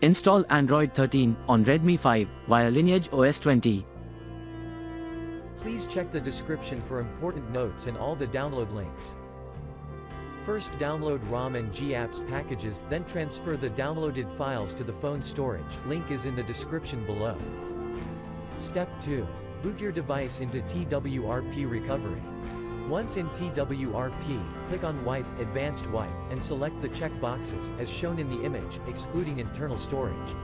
Install Android 13 on Redmi 5 via LineageOS 20. Please check the description for important notes and all the download links. First download ROM and GApps packages, then transfer the downloaded files to the phone storage. Link is in the description below. Step 2. Boot your device into TWRP recovery. Once in TWRP, click on Wipe, Advanced Wipe, and select the check boxes, as shown in the image, excluding internal storage.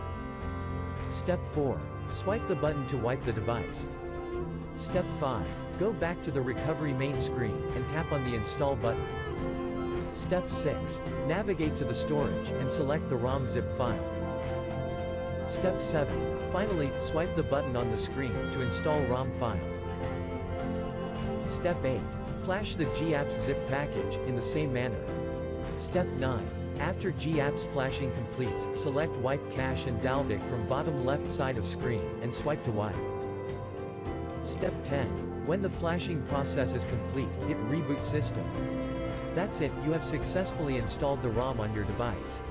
Step 4. Swipe the button to wipe the device. Step 5. Go back to the recovery main screen, and tap on the Install button. Step 6. Navigate to the storage, and select the ROM zip file. Step 7. Finally, swipe the button on the screen to install ROM file. Step 8. Flash the GApps zip package, in the same manner. Step 9. After GApps flashing completes, select Wipe Cache and Dalvik from bottom left side of screen, and swipe to wipe. Step 10. When the flashing process is complete, hit Reboot System. That's it, you have successfully installed the ROM on your device.